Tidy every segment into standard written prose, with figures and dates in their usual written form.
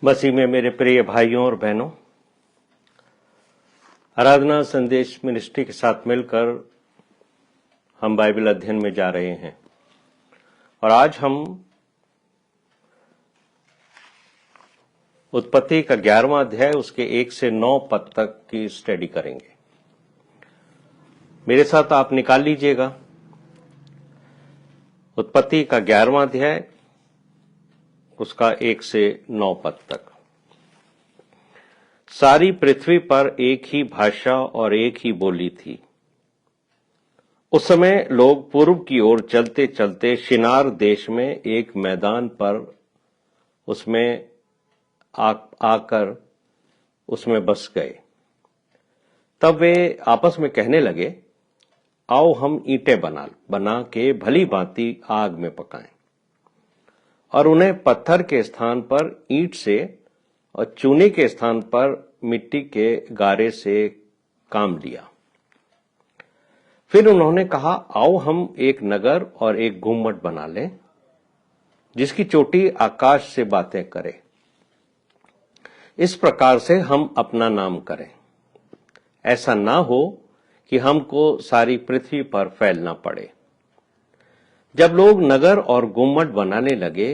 मसीह में मेरे प्रिय भाइयों और बहनों, आराधना संदेश मिनिस्ट्री के साथ मिलकर हम बाइबल अध्ययन में जा रहे हैं और आज हम उत्पत्ति का 11वां अध्याय उसके 1 से 9 पद तक की स्टडी करेंगे। मेरे साथ आप निकाल लीजिएगा उत्पत्ति का 11वां अध्याय उसका 1 से 9 पद तक। सारी पृथ्वी पर एक ही भाषा और एक ही बोली थी। उस समय लोग पूर्व की ओर चलते चलते शिनार देश में एक मैदान पर उसमें आकर उसमें बस गए। तब वे आपस में कहने लगे, आओ हम ईंटें बना के भली भांति आग में पकाएं। और उन्हें पत्थर के स्थान पर ईंट से और चूने के स्थान पर मिट्टी के गारे से काम लिया। फिर उन्होंने कहा, आओ हम एक नगर और एक गुम्मट बना लें, जिसकी चोटी आकाश से बातें करे। इस प्रकार से हम अपना नाम करें, ऐसा ना हो कि हमको सारी पृथ्वी पर फैलना पड़े। जब लोग नगर और गुम्मट बनाने लगे,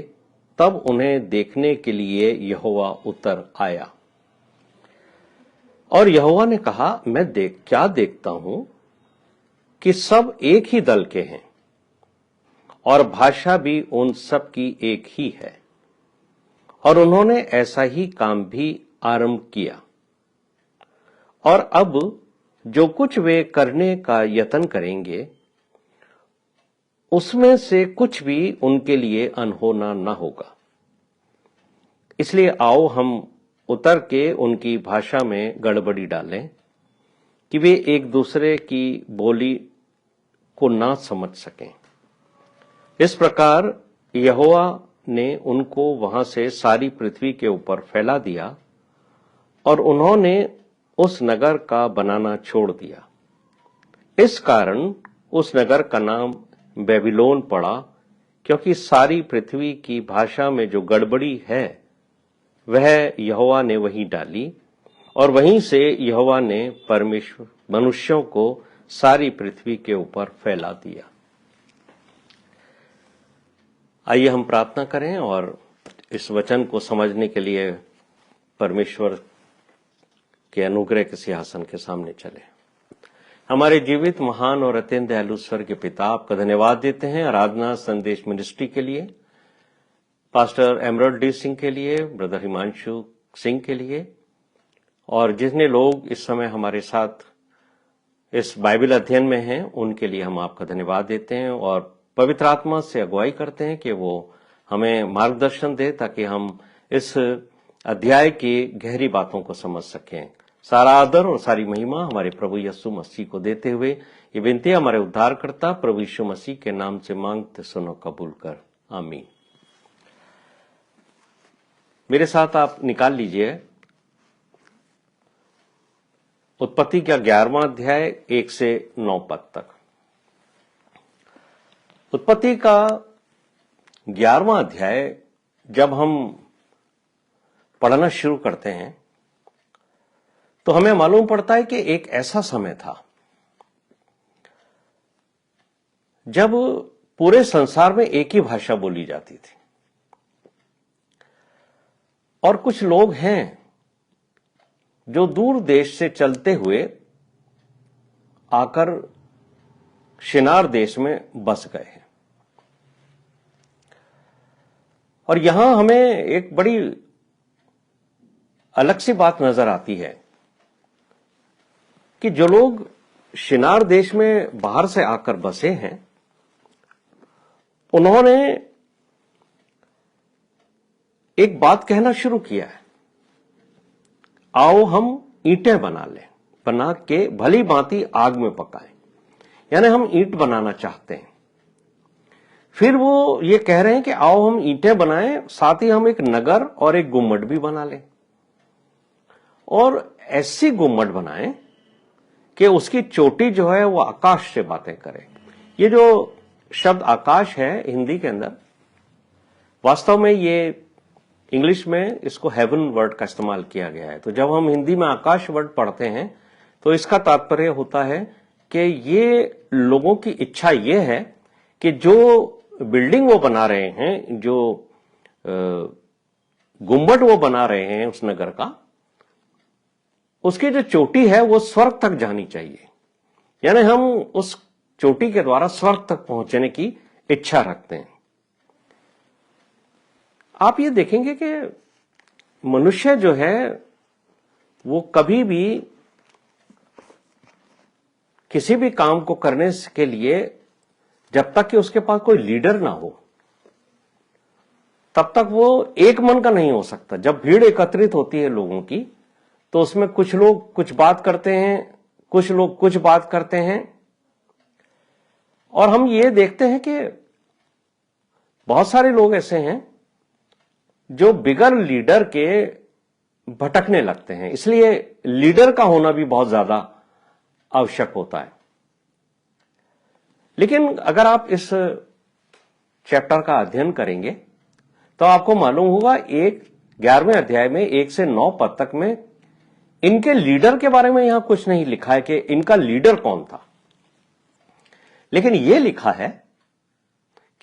तब उन्हें देखने के लिए यहोवा उतर आया। और यहोवा ने कहा, मैं क्या देखता हूं कि सब एक ही दल के हैं और भाषा भी उन सब की एक ही है, और उन्होंने ऐसा ही काम भी आरंभ किया। और अब जो कुछ वे करने का यत्न करेंगे, उसमें से कुछ भी उनके लिए अनहोना न होगा। इसलिए आओ हम उतर के उनकी भाषा में गड़बड़ी डालें कि वे एक दूसरे की बोली को ना समझ सकें। इस प्रकार यहोवा ने उनको वहां से सारी पृथ्वी के ऊपर फैला दिया और उन्होंने उस नगर का बनाना छोड़ दिया। इस कारण उस नगर का नाम बेबीलोन पड़ा, क्योंकि सारी पृथ्वी की भाषा में जो गड़बड़ी है वह यहोवा ने वहीं डाली, और वहीं से यहोवा ने मनुष्यों को सारी पृथ्वी के ऊपर फैला दिया। आइए हम प्रार्थना करें और इस वचन को समझने के लिए परमेश्वर के अनुग्रह के सिंहासन के सामने चले। हमारे जीवित, महान और अत्यंत दयालु स्वर्गीय पिता, आपका धन्यवाद देते हैं आराधना संदेश मिनिस्ट्री के लिए, पास्टर एमरल्ड डी सिंह के लिए, ब्रदर हिमांशु सिंह के लिए, और जितने लोग इस समय हमारे साथ इस बाइबल अध्ययन में हैं उनके लिए हम आपका धन्यवाद देते हैं और पवित्र आत्मा से अगुवाई करते हैं कि वो हमें मार्गदर्शन दे ताकि हम इस अध्याय की गहरी बातों को समझ सकें। सारा आदर और सारी महिमा हमारे प्रभु यीशु मसीह को देते हुए ये विनती हमारे उद्धारकर्ता प्रभु यीशु मसीह के नाम से मांगते सुनो, कबूल कर, आमीन। मेरे साथ आप निकाल लीजिए उत्पत्ति का 11वां अध्याय 1 से 9 पद तक। उत्पत्ति का 11वां अध्याय जब हम पढ़ना शुरू करते हैं तो हमें मालूम पड़ता है कि एक ऐसा समय था जब पूरे संसार में एक ही भाषा बोली जाती थी, और कुछ लोग हैं जो दूर देश से चलते हुए आकर शिनार देश में बस गए हैं। और यहां हमें एक बड़ी अलग सी बात नजर आती है कि जो लोग शिनार देश में बाहर से आकर बसे हैं, उन्होंने एक बात कहना शुरू किया है, आओ हम ईंटें बना के भली भांति आग में पकाएं। यानी हम ईंट बनाना चाहते हैं। फिर वो ये कह रहे हैं कि आओ हम ईंटें बनाएं, साथ ही हम एक नगर और एक गुम्मट भी बना लें, और ऐसी गुम्मट बनाएं कि उसकी चोटी जो है वो आकाश से बातें करे। ये जो शब्द आकाश है हिंदी के अंदर, वास्तव में ये इंग्लिश में इसको हेवन वर्ड का इस्तेमाल किया गया है। तो जब हम हिंदी में आकाश वर्ड पढ़ते हैं तो इसका तात्पर्य होता है कि ये लोगों की इच्छा ये है कि जो बिल्डिंग वो बना रहे हैं, जो गुंबद वो बना रहे हैं उस नगर का, उसकी जो चोटी है वो स्वर्ग तक जानी चाहिए। यानी हम उस चोटी के द्वारा स्वर्ग तक पहुंचने की इच्छा रखते हैं। आप ये देखेंगे कि मनुष्य जो है वो कभी भी किसी भी काम को करने के लिए जब तक कि उसके पास कोई लीडर ना हो तब तक वो एक मन का नहीं हो सकता। जब भीड़ एकत्रित होती है लोगों की तो उसमें कुछ लोग कुछ बात करते हैं, कुछ लोग कुछ बात करते हैं, और हम ये देखते हैं कि बहुत सारे लोग ऐसे हैं जो बिगर लीडर के भटकने लगते हैं। इसलिए लीडर का होना भी बहुत ज्यादा आवश्यक होता है। लेकिन अगर आप इस चैप्टर का अध्ययन करेंगे तो आपको मालूम होगा 11वें अध्याय में 1 से 9 पद तक में इनके लीडर के बारे में यहां कुछ नहीं लिखा है कि इनका लीडर कौन था, लेकिन यह लिखा है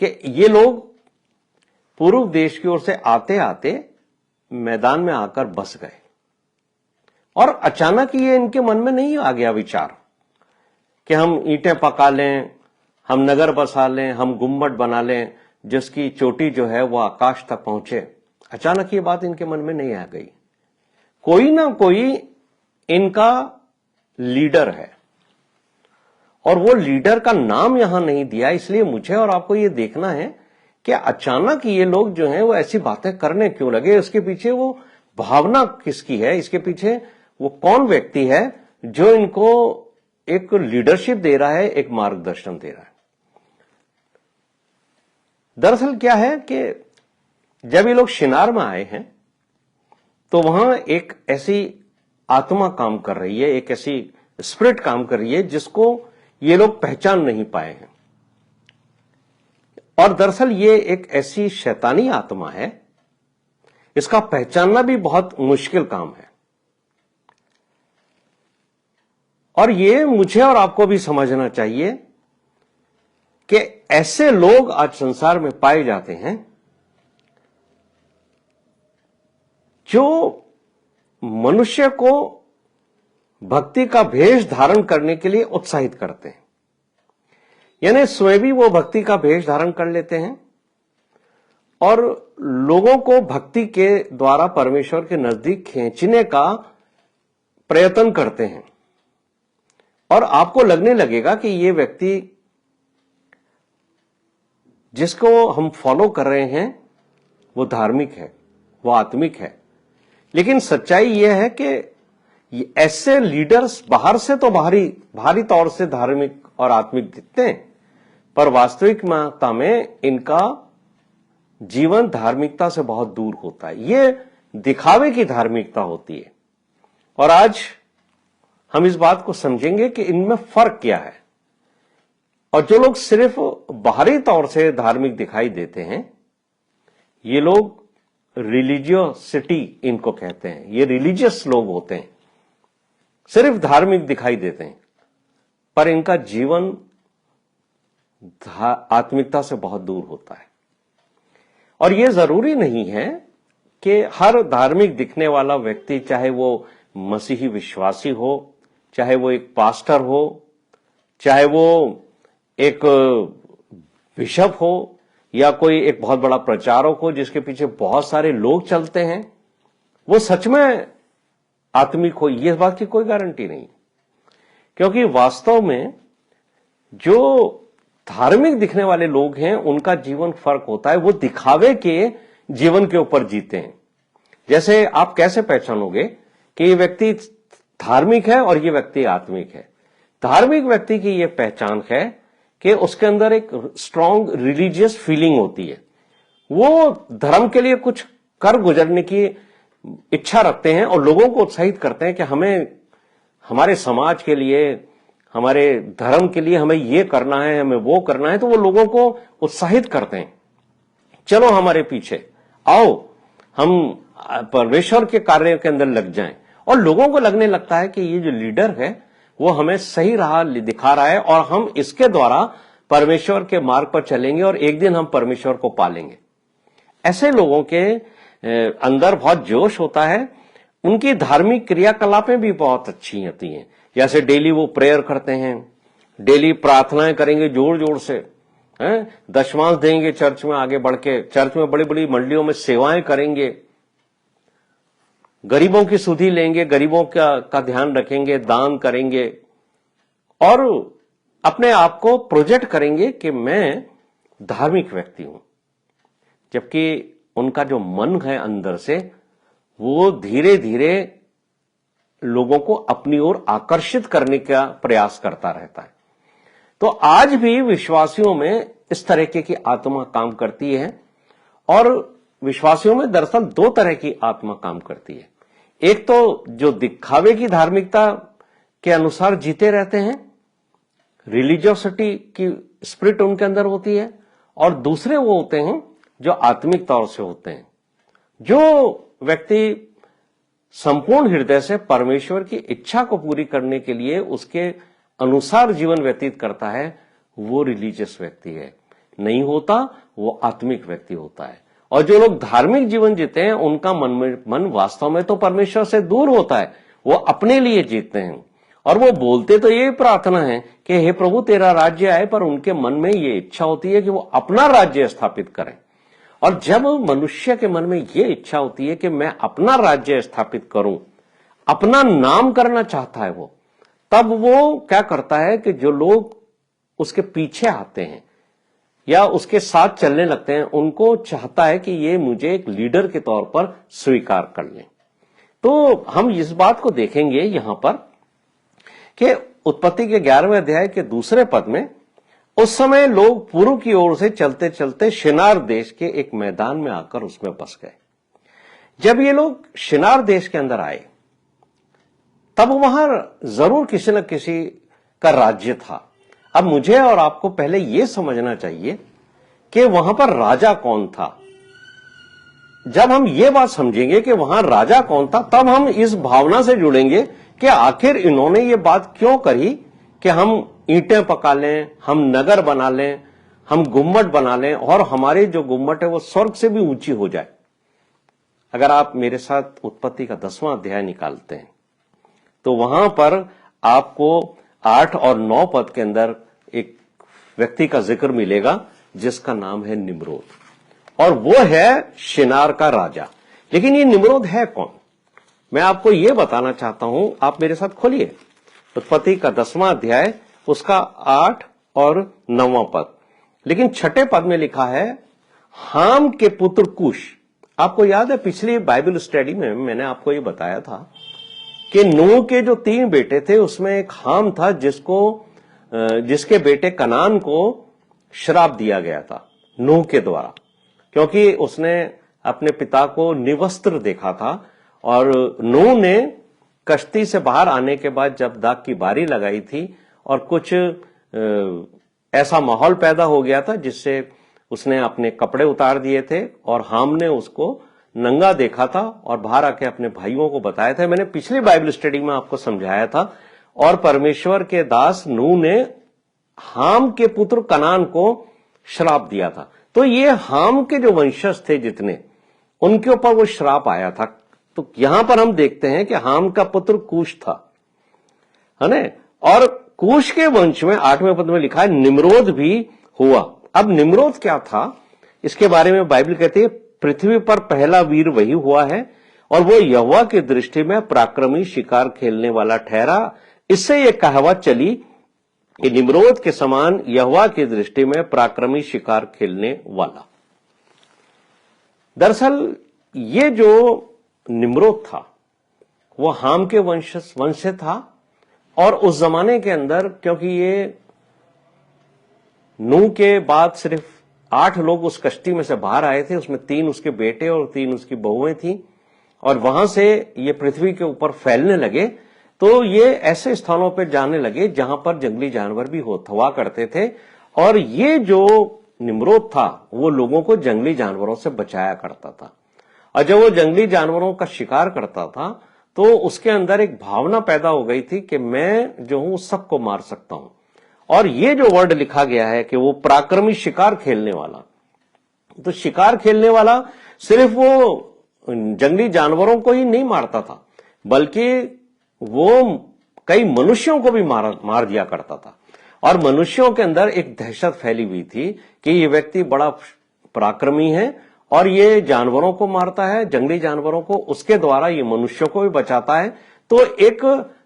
कि ये लोग पूर्व देश की ओर से आते आते मैदान में आकर बस गए, और अचानक ये इनके मन में नहीं आ गया विचार कि हम ईंटें पका लें, हम नगर बसा लें, हम गुम्बद बना लें जिसकी चोटी जो है वो आकाश तक पहुंचे। अचानक ये बात इनके मन में नहीं आ गई। कोई ना कोई इनका लीडर है, और वो लीडर का नाम यहां नहीं दिया। इसलिए मुझे और आपको ये देखना है कि अचानक ये लोग जो हैं वो ऐसी बातें करने क्यों लगे, इसके पीछे वो भावना किसकी है, इसके पीछे वो कौन व्यक्ति है जो इनको एक लीडरशिप दे रहा है, एक मार्गदर्शन दे रहा है। दरअसल क्या है कि जब ये लोग शिनार में आए हैं तो वहां एक ऐसी आत्मा काम कर रही है, एक ऐसी स्पिरिट काम कर रही है जिसको ये लोग पहचान नहीं पाए हैं। और दरअसल ये एक ऐसी शैतानी आत्मा है, इसका पहचानना भी बहुत मुश्किल काम है। और ये मुझे और आपको भी समझना चाहिए कि ऐसे लोग आज संसार में पाए जाते हैं जो मनुष्य को भक्ति का भेष धारण करने के लिए उत्साहित करते हैं। यानी स्वयं भी वो भक्ति का भेष धारण कर लेते हैं और लोगों को भक्ति के द्वारा परमेश्वर के नजदीक खींचने का प्रयत्न करते हैं। और आपको लगने लगेगा कि ये व्यक्ति जिसको हम फॉलो कर रहे हैं वो धार्मिक है, वो आत्मिक है। लेकिन सच्चाई यह है कि ऐसे लीडर्स बाहर से तो भारी तौर से धार्मिक और आत्मिक दिखते हैं, पर वास्तविकता में इनका जीवन धार्मिकता से बहुत दूर होता है। ये दिखावे की धार्मिकता होती है। और आज हम इस बात को समझेंगे कि इनमें फर्क क्या है। और जो लोग सिर्फ बाहरी तौर से धार्मिक दिखाई देते हैं, ये लोग रिलीजियोसिटी इनको कहते हैं। ये रिलीजियस लोग होते हैं, सिर्फ धार्मिक दिखाई देते हैं, पर इनका जीवन आत्मिकता से बहुत दूर होता है। और यह जरूरी नहीं है कि हर धार्मिक दिखने वाला व्यक्ति, चाहे वो मसीही विश्वासी हो, चाहे वो एक पास्टर हो, चाहे वो एक बिशप हो, या कोई एक बहुत बड़ा प्रचारक हो जिसके पीछे बहुत सारे लोग चलते हैं, वो सच में आत्मिक हो, यह बात की कोई गारंटी नहीं। क्योंकि वास्तव में जो धार्मिक दिखने वाले लोग हैं उनका जीवन फर्क होता है। वो दिखावे के जीवन के ऊपर जीते हैं। जैसे आप कैसे पहचानोगे कि ये व्यक्ति धार्मिक है और ये व्यक्ति आत्मिक है? धार्मिक व्यक्ति की यह पहचान है कि उसके अंदर एक स्ट्रांग रिलीजियस फीलिंग होती है। वो धर्म के लिए कुछ कर गुजरने की इच्छा रखते हैं और लोगों को उत्साहित करते हैं कि हमें हमारे समाज के लिए, हमारे धर्म के लिए हमें ये करना है, हमें वो करना है। तो वो लोगों को उत्साहित करते हैं, चलो हमारे पीछे आओ, हम परमेश्वर के कार्य के अंदर लग जाएं, और लोगों को लगने लगता है कि ये जो लीडर है वो हमें सही राह दिखा रहा है और हम इसके द्वारा परमेश्वर के मार्ग पर चलेंगे और एक दिन हम परमेश्वर को पालेंगे। ऐसे लोगों के अंदर बहुत जोश होता है, उनकी धार्मिक क्रियाकलापें भी बहुत अच्छी होती हैं। जैसे डेली वो प्रेयर करते हैं, डेली प्रार्थनाएं करेंगे जोर जोर से, दशमांश देंगे चर्च में, आगे बढ़ के चर्च में बड़ी बड़ी मंडलियों में सेवाएं करेंगे, गरीबों की सुधि लेंगे, गरीबों का ध्यान रखेंगे, दान करेंगे और अपने आप को प्रोजेक्ट करेंगे कि मैं धार्मिक व्यक्ति हूं, जबकि उनका जो मन है अंदर से वो धीरे धीरे लोगों को अपनी ओर आकर्षित करने का प्रयास करता रहता है। तो आज भी विश्वासियों में इस तरीके की आत्मा काम करती है, और विश्वासियों में दरअसल दो तरह की आत्मा काम करती है। एक तो जो दिखावे की धार्मिकता के अनुसार जीते रहते हैं, रिलीजियोसिटी की स्पिरिट उनके अंदर होती है, और दूसरे वो होते हैं जो आत्मिक तौर से होते हैं। जो व्यक्ति संपूर्ण हृदय से परमेश्वर की इच्छा को पूरी करने के लिए उसके अनुसार जीवन व्यतीत करता है, वो रिलीजियस व्यक्ति है। नहीं होता वो आत्मिक व्यक्ति होता है। और जो लोग धार्मिक जीवन जीते हैं उनका मन वास्तव में तो परमेश्वर से दूर होता है, वो अपने लिए जीते हैं, और वो बोलते तो ये प्रार्थना है कि हे प्रभु तेरा राज्य आए, पर उनके मन में ये इच्छा होती है कि वो अपना राज्य स्थापित करें। और जब मनुष्य के मन में ये इच्छा होती है कि मैं अपना राज्य स्थापित करूं, अपना नाम करना चाहता है वो, तब वो क्या करता है कि जो लोग उसके पीछे आते हैं या उसके साथ चलने लगते हैं, उनको चाहता है कि ये मुझे एक लीडर के तौर पर स्वीकार कर लें। तो हम इस बात को देखेंगे यहां पर कि उत्पत्ति के 11वें अध्याय के दूसरे पद में, उस समय लोग पूर्व की ओर से चलते चलते शिनार देश के एक मैदान में आकर उसमें बस गए। जब ये लोग शिनार देश के अंदर आए तब वहां जरूर किसी न किसी का राज्य था। अब मुझे और आपको पहले यह समझना चाहिए कि वहां पर राजा कौन था। जब हम ये बात समझेंगे कि वहां राजा कौन था, तब हम इस भावना से जुड़ेंगे कि आखिर इन्होंने ये बात क्यों करी कि हम ईंटें पका लें, हम नगर बना लें, हम गुम्मट बना लें, और हमारे जो गुम्मट है वो स्वर्ग से भी ऊंची हो जाए। अगर आप मेरे साथ उत्पत्ति का 10वां अध्याय निकालते हैं तो वहां पर आपको 8 और 9 पद के अंदर एक व्यक्ति का जिक्र मिलेगा जिसका नाम है निम्रोद, और वो है शिनार का राजा। लेकिन ये निम्रोद है कौन, मैं आपको यह बताना चाहता हूं। आप मेरे साथ खोलिए उत्पत्ति का 10वां अध्याय, उसका 8 और 9वां पद। लेकिन 6ठे पद में लिखा है हाम के पुत्र कुश। आपको याद है पिछली बाइबल स्टडी में मैंने आपको यह बताया था कि नूह के जो 3 बेटे थे उसमें एक हाम था जिसके बेटे कनान को श्राप दिया गया था नूह के द्वारा, क्योंकि उसने अपने पिता को निवस्त्र देखा था। और नूह ने कश्ती से बाहर आने के बाद जब दाग की बारी लगाई थी और कुछ ऐसा माहौल पैदा हो गया था जिससे उसने अपने कपड़े उतार दिए थे, और हाम ने उसको नंगा देखा था और बाहर आके अपने भाइयों को बताया था। मैंने पिछली बाइबल स्टडी में आपको समझाया था। और परमेश्वर के दास नूह ने हाम के पुत्र कनान को श्राप दिया था। तो ये हाम के जो वंशज थे जितने, उनके ऊपर वो श्राप आया था। तो यहां पर हम देखते हैं कि हाम का पुत्र कूश था, है ना, और कूश के वंश में 8वें पद में लिखा है निम्रोद भी हुआ। अब निम्रोद क्या था इसके बारे में बाइबल कहती है पृथ्वी पर पहला वीर वही हुआ है, और वो यहोवा की दृष्टि में पराक्रमी शिकार खेलने वाला ठहरा। इससे यह कहावत चली कि निम्रोद के समान यहोवा की दृष्टि में पराक्रमी शिकार खेलने वाला। दरअसल ये जो निम्रोद था वो हाम के वंश से था, और उस जमाने के अंदर क्योंकि ये नूह के बाद सिर्फ 8 लोग उस कश्ती में से बाहर आए थे, उसमें 3 उसके बेटे और 3 उसकी बहुएं थी, और वहां से ये पृथ्वी के ऊपर फैलने लगे। तो ये ऐसे स्थानों पर जाने लगे जहां पर जंगली जानवर भी हुआ करते थे, और ये जो निम्रोद था वो लोगों को जंगली जानवरों से बचाया करता था। और जब वो जंगली जानवरों का शिकार करता था तो उसके अंदर एक भावना पैदा हो गई थी कि मैं जो हूं सबको मार सकता हूं। और ये जो वर्ड लिखा गया है कि वो पराक्रमी शिकार खेलने वाला, तो शिकार खेलने वाला सिर्फ वो जंगली जानवरों को ही नहीं मारता था, बल्कि वो कई मनुष्यों को भी मार दिया करता था। और मनुष्यों के अंदर एक दहशत फैली हुई थी कि ये व्यक्ति बड़ा पराक्रमी है और ये जानवरों को मारता है, जंगली जानवरों को, उसके द्वारा ये मनुष्यों को भी बचाता है। तो एक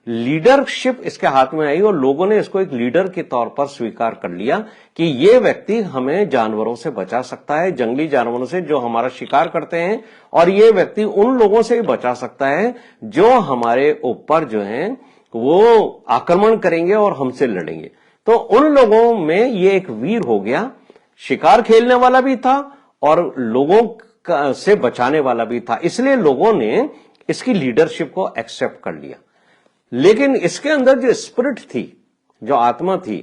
लीडरशिप इसके हाथ में आई और लोगों ने इसको एक लीडर के तौर पर स्वीकार कर लिया कि ये व्यक्ति हमें जानवरों से बचा सकता है, जंगली जानवरों से जो हमारा शिकार करते हैं, और ये व्यक्ति उन लोगों से भी बचा सकता है जो हमारे ऊपर जो है वो आक्रमण करेंगे और हमसे लड़ेंगे। तो उन लोगों में ये एक वीर हो गया, शिकार खेलने वाला भी था और लोगों से बचाने वाला भी था, इसलिए लोगों ने इसकी लीडरशिप को एक्सेप्ट कर लिया। लेकिन इसके अंदर जो स्पिरिट थी, जो आत्मा थी,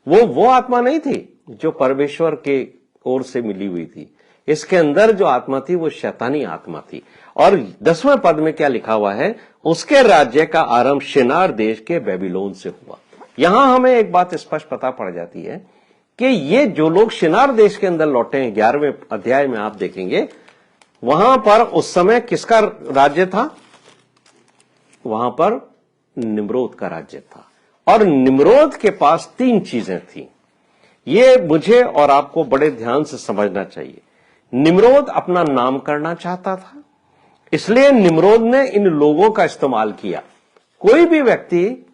वो आत्मा नहीं थी जो परमेश्वर के ओर से मिली हुई थी। इसके अंदर जो आत्मा थी वो शैतानी आत्मा थी। और 10वें पद में क्या लिखा हुआ है, उसके राज्य का आरंभ शिनार देश के बेबीलोन से हुआ। यहां हमें एक बात स्पष्ट पता पड़ जाती है कि ये जो लोग शिनार देश के अंदर लौटे हैं, 11वें अध्याय में आप देखेंगे, वहां पर उस समय किसका राज्य था? वहां पर निम्रोद का राज्य था। और निम्रोद के पास 3 चीजें थी। ये मुझे और आपको बड़े ध्यान से समझना चाहिए। निम्रोद अपना नाम करना चाहता था, इसलिए निम्रोद ने इन लोगों का इस्तेमाल किया। कोई भी व्यक्ति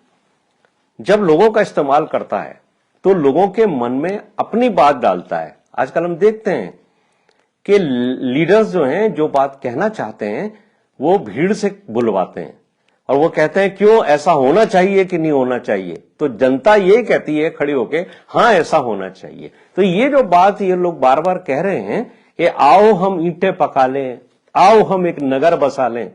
जब लोगों का इस्तेमाल करता है तो लोगों के मन में अपनी बात डालता है। आजकल हम देखते हैं कि लीडर्स जो हैं, जो बात कहना चाहते हैं, वो भीड़ से बुलवाते हैं और वो कहते हैं क्यों ऐसा होना चाहिए कि नहीं होना चाहिए, तो जनता ये कहती है खड़ी होके, हाँ ऐसा होना चाहिए। तो ये जो बात ये लोग बार बार कह रहे हैं कि आओ हम ईंटें पका लें, आओ हम एक नगर बसा लें,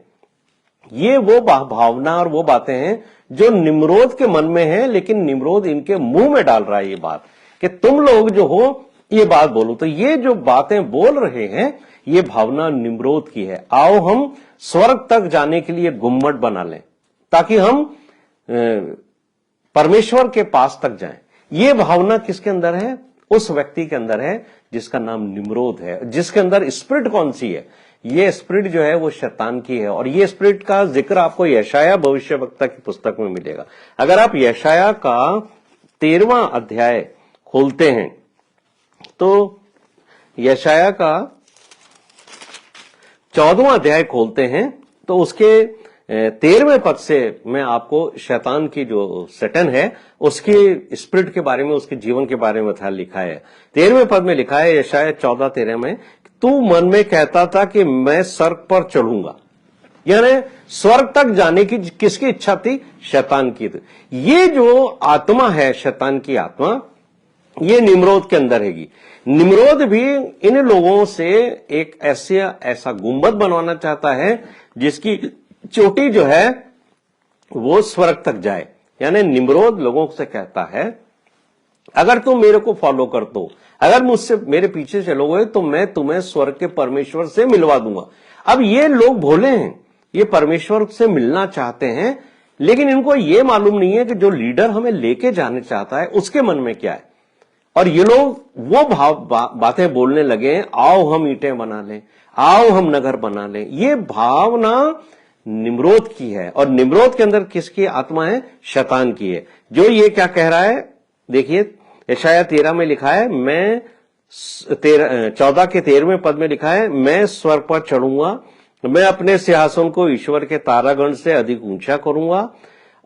ये वो भावना और वो बातें हैं जो निम्रोद के मन में है, लेकिन निम्रोद इनके मुंह में डाल रहा है ये बात कि तुम लोग जो हो ये बात बोलो। तो ये जो बातें बोल रहे हैं ये भावना निम्रोद की है। आओ हम स्वर्ग तक जाने के लिए गुम्मट बना लें ताकि हम परमेश्वर के पास तक जाएं। ये भावना किसके अंदर है? उस व्यक्ति के अंदर है जिसका नाम निम्रोद है। जिसके अंदर स्पिरिट कौन सी है? ये स्पिरिट जो है वो शैतान की है। और ये स्पिरिट का जिक्र आपको यशाया भविष्यवक्ता की पुस्तक में मिलेगा। अगर आप यशाया का 13वां अध्याय खोलते हैं तो यशाया का 14वां अध्याय खोलते हैं तो उसके 13वें पद से मैं आपको शैतान की जो सैटन है उसकी स्पिरिट के बारे में, उसके जीवन के बारे में लिखा है। 13वें पद में लिखा है यशाया 14:13 में, तू मन में कहता था कि मैं स्वर्ग पर चढ़ूंगा। यानी स्वर्ग तक जाने की किसकी इच्छा थी? शैतान की। ये जो आत्मा है, शैतान की आत्मा, ये निम्रोद के अंदर हैगी। निम्रोद भी इन लोगों से एक ऐसा गुंबद बनवाना चाहता है जिसकी चोटी जो है वो स्वर्ग तक जाए। यानी निम्रोद लोगों से कहता है अगर तुम मेरे को फॉलो कर दो, अगर मुझसे मेरे पीछे चलोगे तो मैं तुम्हें स्वर्ग के परमेश्वर से मिलवा दूंगा। अब ये लोग भोले हैं, ये परमेश्वर से मिलना चाहते हैं, लेकिन इनको ये मालूम नहीं है कि जो लीडर हमें लेके जाने चाहता है उसके मन में क्या है। और ये लोग वो बातें बोलने लगे, आओ हम ईंटें बना लें, आओ हम नगर बना लें। ये भावना निम्रोद की है। और निम्रोद के अंदर किसकी आत्मा है? शैतान की है। जो ये क्या कह रहा है देखिए, यशाया 13 में लिखा है, मैं 14 के 13वें पद में लिखा है, मैं स्वर्ग पर चढ़ूंगा, मैं अपने सिंहासन को ईश्वर के तारागण से अधिक ऊंचा करूंगा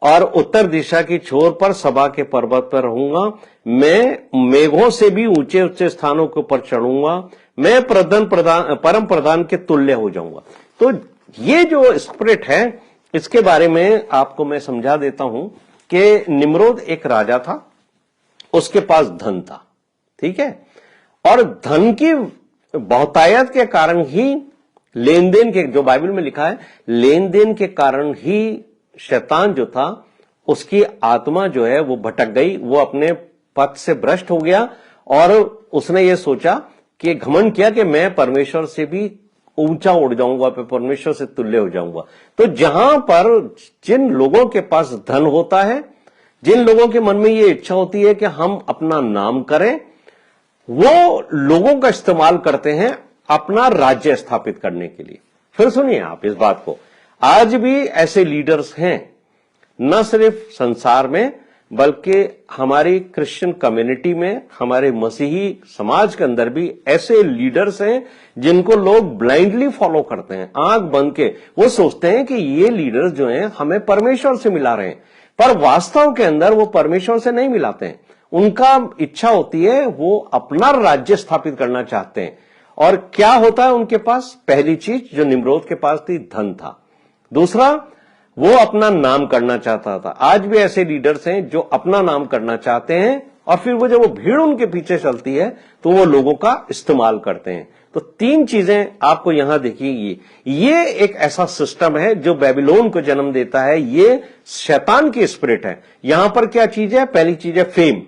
और उत्तर दिशा की छोर पर सभा के पर्वत पर रहूंगा, मैं मेघों से भी ऊंचे ऊंचे स्थानों के ऊपर चढ़ूंगा, मैं परम प्रधान के तुल्य हो जाऊंगा। तो ये जो स्पिरिट है इसके बारे में आपको मैं समझा देता हूं कि निम्रोद एक राजा था, उसके पास धन था, ठीक है, और धन की बहुतायत के कारण ही, लेन देन के, जो बाइबल में लिखा है, लेन देन के कारण ही शैतान जो था उसकी आत्मा जो है वो भटक गई, वो अपने पथ से भ्रष्ट हो गया और उसने ये सोचा कि घमंड किया कि मैं परमेश्वर से भी ऊंचा उड़ जाऊंगा, मैं परमेश्वर से तुल्य हो जाऊंगा। तो जहां पर जिन लोगों के पास धन होता है, जिन लोगों के मन में ये इच्छा होती है कि हम अपना नाम करें, वो लोगों का इस्तेमाल करते हैं अपना राज्य स्थापित करने के लिए। फिर सुनिए आप इस बात को, आज भी ऐसे लीडर्स हैं, न सिर्फ संसार में बल्कि हमारी क्रिश्चियन कम्युनिटी में, हमारे मसीही समाज के अंदर भी ऐसे लीडर्स हैं जिनको लोग ब्लाइंडली फॉलो करते हैं, आंख बंद के। वो सोचते हैं कि ये लीडर्स जो हैं हमें परमेश्वर से मिला रहे हैं, पर वास्तव के अंदर वो परमेश्वर से नहीं मिलाते हैं। उनका इच्छा होती है, वो अपना राज्य स्थापित करना चाहते हैं। और क्या होता है उनके पास? पहली चीज जो निम्रोद के पास थी, धन था। दूसरा, वो अपना नाम करना चाहता था। आज भी ऐसे लीडर्स हैं जो अपना नाम करना चाहते हैं और फिर वो जब वो भीड़ उनके पीछे चलती है तो वो लोगों का इस्तेमाल करते हैं। तो तीन चीजें आपको यहां देखिए, ये एक ऐसा सिस्टम है जो बेबीलोन को जन्म देता है। ये शैतान की स्पिरिट है। यहां पर क्या चीज है? पहली चीज है फेम,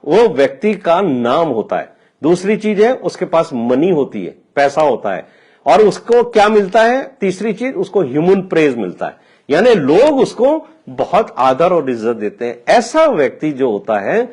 वो व्यक्ति का नाम होता है। दूसरी चीज है उसके पास मनी होती है, पैसा होता है। और उसको क्या मिलता है? तीसरी चीज, उसको ह्यूमन प्रेज मिलता है, यानी लोग उसको बहुत आदर और इज्जत देते हैं। ऐसा व्यक्ति जो होता है,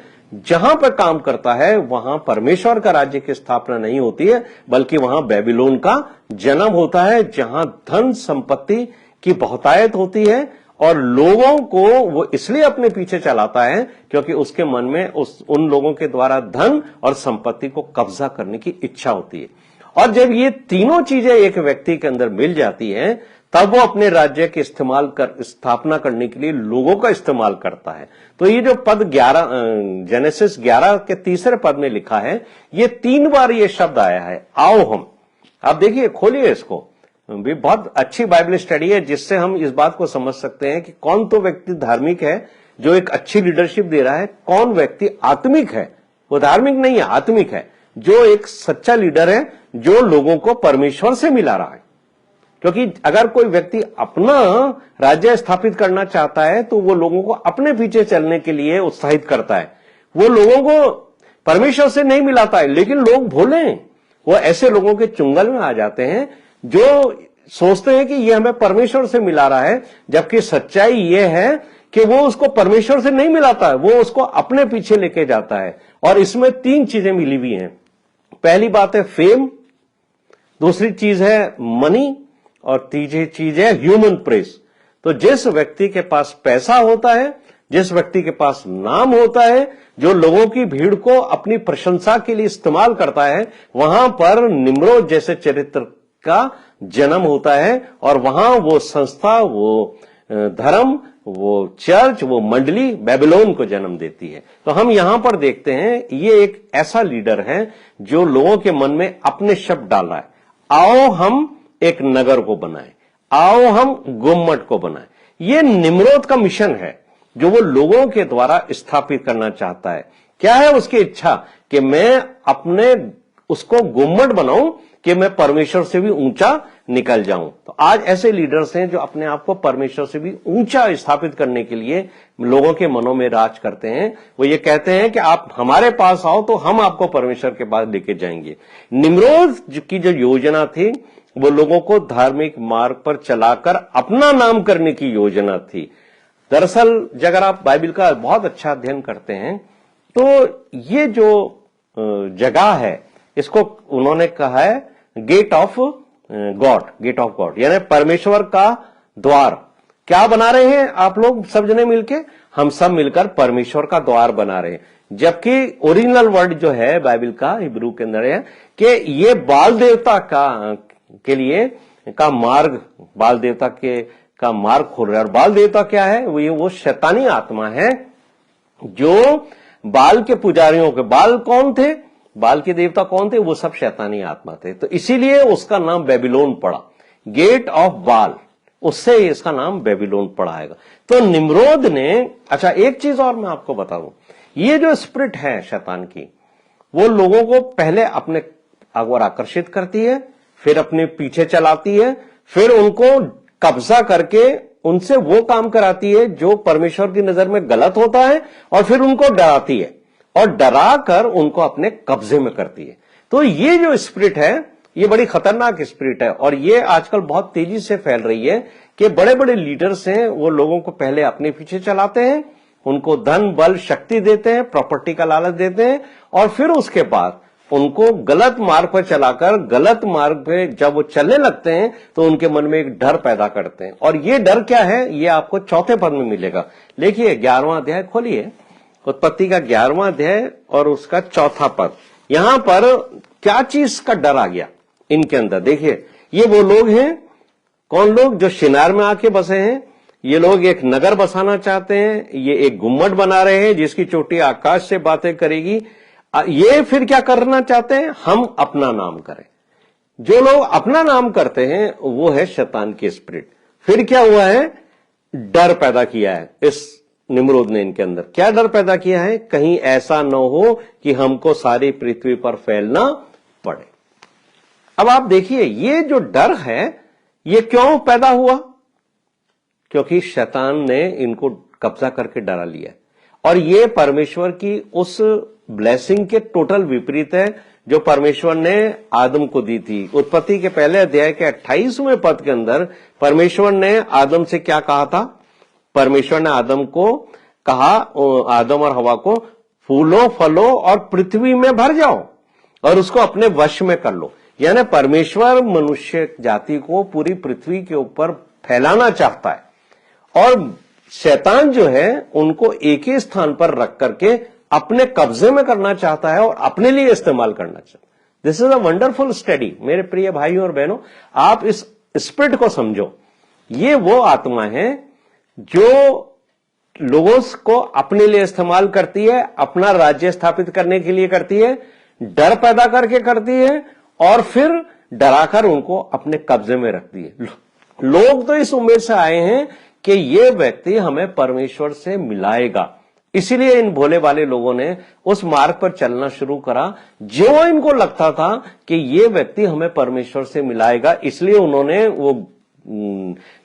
जहां पर काम करता है, वहां परमेश्वर का राज्य की स्थापना नहीं होती है, बल्कि वहां बेबीलोन का जन्म होता है, जहां धन संपत्ति की बहुतायत होती है और लोगों को वो इसलिए अपने पीछे चलाता है क्योंकि उसके मन में उन लोगों के द्वारा धन और संपत्ति को कब्जा करने की इच्छा होती है। और जब ये तीनों चीजें एक व्यक्ति के अंदर मिल जाती हैं, तब वो अपने राज्य के स्थापना करने के लिए लोगों का इस्तेमाल करता है। तो ये जो पद 11 जेनेसिस 11 के तीसरे पद में लिखा है, ये 3 बार ये शब्द आया है, आओ हम। आप देखिए, खोलिए इसको, भी बहुत अच्छी बाइबल स्टडी है जिससे हम इस बात को समझ सकते हैं कि कौन तो व्यक्ति धार्मिक है जो एक अच्छी लीडरशिप दे रहा है, कौन व्यक्ति आत्मिक है, वो धार्मिक नहीं है, आत्मिक है, जो एक सच्चा लीडर है, जो लोगों को परमेश्वर से मिला रहा है। क्योंकि अगर कोई व्यक्ति अपना राज्य स्थापित करना चाहता है तो वो लोगों को अपने पीछे चलने के लिए उत्साहित करता है, वो लोगों को परमेश्वर से नहीं मिलाता है। लेकिन लोग भोले हैं, वो ऐसे लोगों के चुंगल में आ जाते हैं जो सोचते हैं कि ये हमें परमेश्वर से मिला रहा है, जबकि सच्चाई ये है कि वो उसको परमेश्वर से नहीं मिलाता है, वो उसको अपने पीछे लेके जाता है। और इसमें 3 चीजें मिली हुई हैं। पहली बात है फेम, दूसरी चीज है मनी, और तीसरी चीज है ह्यूमन प्रेस। तो जिस व्यक्ति के पास पैसा होता है, जिस व्यक्ति के पास नाम होता है, जो लोगों की भीड़ को अपनी प्रशंसा के लिए इस्तेमाल करता है, वहां पर निम्रोद जैसे चरित्र का जन्म होता है। और वहां वो संस्था, वो धर्म, वो चर्च, वो मंडली बेबीलोन को जन्म देती है। तो हम यहां पर देखते हैं, ये एक ऐसा लीडर है जो लोगों के मन में अपने शब्द डाल रहा है, आओ हम एक नगर को बनाएं, आओ हम गुम्मट को बनाएं। ये निम्रोद का मिशन है जो वो लोगों के द्वारा स्थापित करना चाहता है। क्या है उसकी इच्छा? कि मैं अपने उसको गुम्मट बनाऊं, कि मैं परमेश्वर से भी ऊंचा निकल जाऊं। तो आज ऐसे लीडर्स हैं जो अपने आप को परमेश्वर से भी ऊंचा स्थापित करने के लिए लोगों के मनों में राज करते हैं। वो ये कहते हैं कि आप हमारे पास आओ तो हम आपको परमेश्वर के पास लेके जाएंगे। निम्रोद की जो योजना थी, वो लोगों को धार्मिक मार्ग पर चलाकर अपना नाम करने की योजना थी। दरअसल अगर आप बाइबल का बहुत अच्छा अध्ययन करते हैं तो ये जो जगह है, इसको उन्होंने कहा है gate of God, gate of God, यानी परमेश्वर का द्वार। क्या बना रहे हैं आप लोग सब जने मिलके? हम सब मिलकर परमेश्वर का द्वार बना रहे हैं। जबकि ओरिजिनल वर्ड जो है बाइबल का हिब्रू के अंदर है कि ये बाल देवता के लिए का मार्ग, बाल देवता का मार्ग खोल रहा है। और बाल देवता क्या है? वो शैतानी आत्मा है जो बाल के पुजारियों के, बाल कौन थे? बाल के देवता कौन थे? वो सब शैतानी आत्मा थे। तो इसीलिए उसका नाम बेबीलोन पड़ा, गेट ऑफ बाल, उससे इसका नाम बेबीलोन पड़ा है। तो निम्रोद ने, अच्छा एक चीज और मैं आपको बताऊं, ये जो स्पिरिट है शैतान की, वो लोगों को पहले अपने ओर आकर्षित करती है, फिर अपने पीछे चलाती है, फिर उनको कब्जा करके उनसे वो काम कराती है जो परमेश्वर की नजर में गलत होता है, और फिर उनको डराती है और डरा कर उनको अपने कब्जे में करती है। तो ये जो स्पिरिट है ये बड़ी खतरनाक स्पिरिट है और ये आजकल बहुत तेजी से फैल रही है कि बड़े बड़े लीडर्स हैं, वो लोगों को पहले अपने पीछे चलाते हैं, उनको धन बल शक्ति देते हैं, प्रॉपर्टी का लालच देते हैं और फिर उसके बाद उनको गलत मार्ग पर चलाकर गलत मार्ग पे जब वो चलने लगते हैं तो उनके मन में एक डर पैदा करते हैं। और ये डर क्या है, ये आपको चौथे पद में मिलेगा। देखिए 11वां अध्याय खोलिए, उत्पत्ति का 11वां अध्याय और उसका चौथा पद। यहां पर क्या चीज का डर आ गया इनके अंदर? देखिए ये वो लोग हैं, कौन लोग? जो शिनार में आके बसे हैं। ये लोग एक नगर बसाना चाहते हैं, ये एक गुम्मट बना रहे हैं जिसकी चोटी आकाश से बातें करेगी। ये फिर क्या करना चाहते हैं? हम अपना नाम करें। जो लोग अपना नाम करते हैं वो है शैतान की स्पिरिट। फिर क्या हुआ है? डर पैदा किया है इस निम्रोद ने इनके अंदर। क्या डर पैदा किया है? कहीं ऐसा न हो कि हमको सारी पृथ्वी पर फैलना पड़े। अब आप देखिए ये जो डर है ये क्यों पैदा हुआ? क्योंकि शैतान ने इनको कब्जा करके डरा लिया और ये परमेश्वर की उस ब्लेसिंग के टोटल विपरीत है जो परमेश्वर ने आदम को दी थी। उत्पत्ति के पहले अध्याय के 28वें पद के अंदर परमेश्वर ने आदम से क्या कहा था? परमेश्वर ने आदम को कहा, आदम और हवा को, फूलो फलो और पृथ्वी में भर जाओ और उसको अपने वश में कर लो। यानी परमेश्वर मनुष्य जाति को पूरी पृथ्वी के ऊपर फैलाना चाहता है और शैतान जो है उनको एक ही स्थान पर रख करके अपने कब्जे में करना चाहता है और अपने लिए इस्तेमाल करना चाहता है। This is a wonderful study मेरे प्रिय भाइयों और बहनों, आप इस स्पिरिट को समझो। ये वो आत्मा है जो लोगों को अपने लिए इस्तेमाल करती है, अपना राज्य स्थापित करने के लिए करती है, डर पैदा करके करती है और फिर डराकर उनको अपने कब्जे में रखती है। लोग तो इस उम्मीद से आए हैं कि ये व्यक्ति हमें परमेश्वर से मिलाएगा, इसीलिए इन भोले वाले लोगों ने उस मार्ग पर चलना शुरू करा जो इनको लगता था कि ये व्यक्ति हमें परमेश्वर से मिलाएगा। इसलिए उन्होंने वो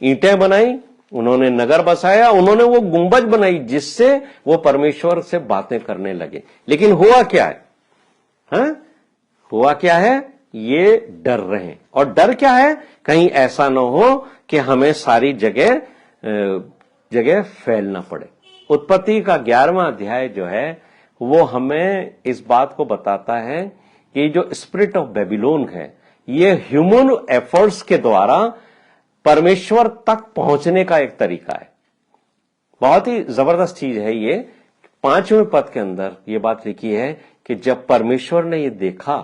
ईंटें बनाई, उन्होंने नगर बसाया, उन्होंने वो गुंबज बनाई जिससे वो परमेश्वर से बातें करने लगे। लेकिन हुआ क्या है? हुआ क्या है? ये डर रहे। और डर क्या है? कहीं ऐसा ना हो कि हमें सारी जगह फैलना पड़े। उत्पत्ति का 11वां अध्याय जो है वो हमें इस बात को बताता है कि जो स्पिरिट ऑफ बेबीलोन है ये ह्यूमन एफर्ट्स के द्वारा परमेश्वर तक पहुंचने का एक तरीका है। बहुत ही जबरदस्त चीज है ये। 5वें पद के अंदर ये बात लिखी है कि जब परमेश्वर ने ये देखा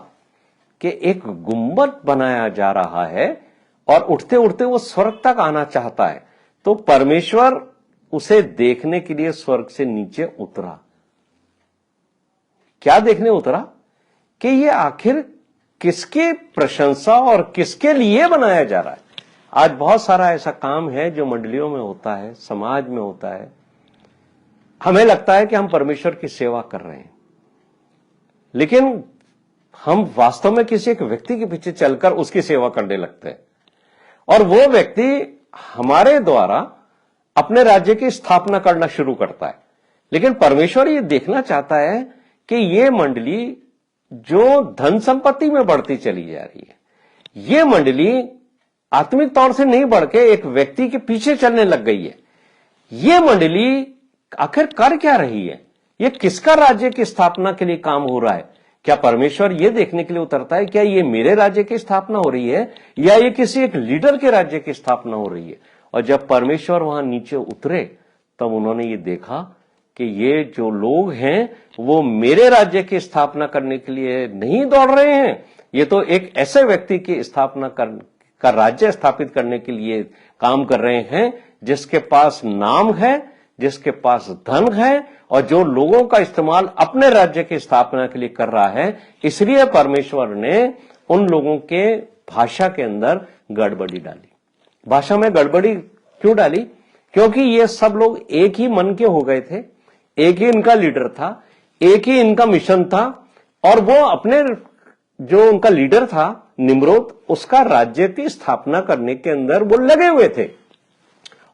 कि एक गुंबद बनाया जा रहा है और उठते उठते वो स्वर्ग तक आना चाहता है, तो परमेश्वर उसे देखने के लिए स्वर्ग से नीचे उतरा। क्या देखने उतरा? कि ये आखिर किसकी प्रशंसा और किसके लिए बनाया जा रहा है। आज बहुत सारा ऐसा काम है जो मंडलियों में होता है, समाज में होता है। हमें लगता है कि हम परमेश्वर की सेवा कर रहे हैं, लेकिन हम वास्तव में किसी एक व्यक्ति के पीछे चलकर उसकी सेवा करने लगते हैं और वो व्यक्ति हमारे द्वारा अपने राज्य की स्थापना करना शुरू करता है। लेकिन परमेश्वर ये देखना चाहता है कि ये मंडली जो धन संपत्ति में बढ़ती चली जा रही है, ये मंडली आत्मिक तौर से नहीं बढ़ के एक व्यक्ति के पीछे चलने लग गई है। ये मंडली आखिर कर क्या रही है? ये किसका राज्य की स्थापना के लिए काम हो रहा है? क्या परमेश्वर ये देखने के लिए उतरता है क्या ये मेरे राज्य की स्थापना हो रही है या ये किसी एक लीडर के राज्य की स्थापना हो रही है? और जब परमेश्वर वहां नीचे उतरे तब उन्होंने ये देखा कि ये जो लोग हैं वो मेरे राज्य की स्थापना करने के लिए नहीं दौड़ रहे हैं, ये तो एक ऐसे व्यक्ति की स्थापना का राज्य स्थापित करने के लिए काम कर रहे हैं जिसके पास नाम है, जिसके पास धन है और जो लोगों का इस्तेमाल अपने राज्य की स्थापना के लिए कर रहा है। इसलिए परमेश्वर ने उन लोगों के भाषा के अंदर गड़बड़ी डाली। भाषा में गड़बड़ी क्यों डाली? क्योंकि ये सब लोग एक ही मन के हो गए थे, एक ही इनका लीडर था, एक ही इनका मिशन था और वो अपने जो उनका लीडर था निम्रोद, उसका राज्य की स्थापना करने के अंदर वो लगे हुए थे।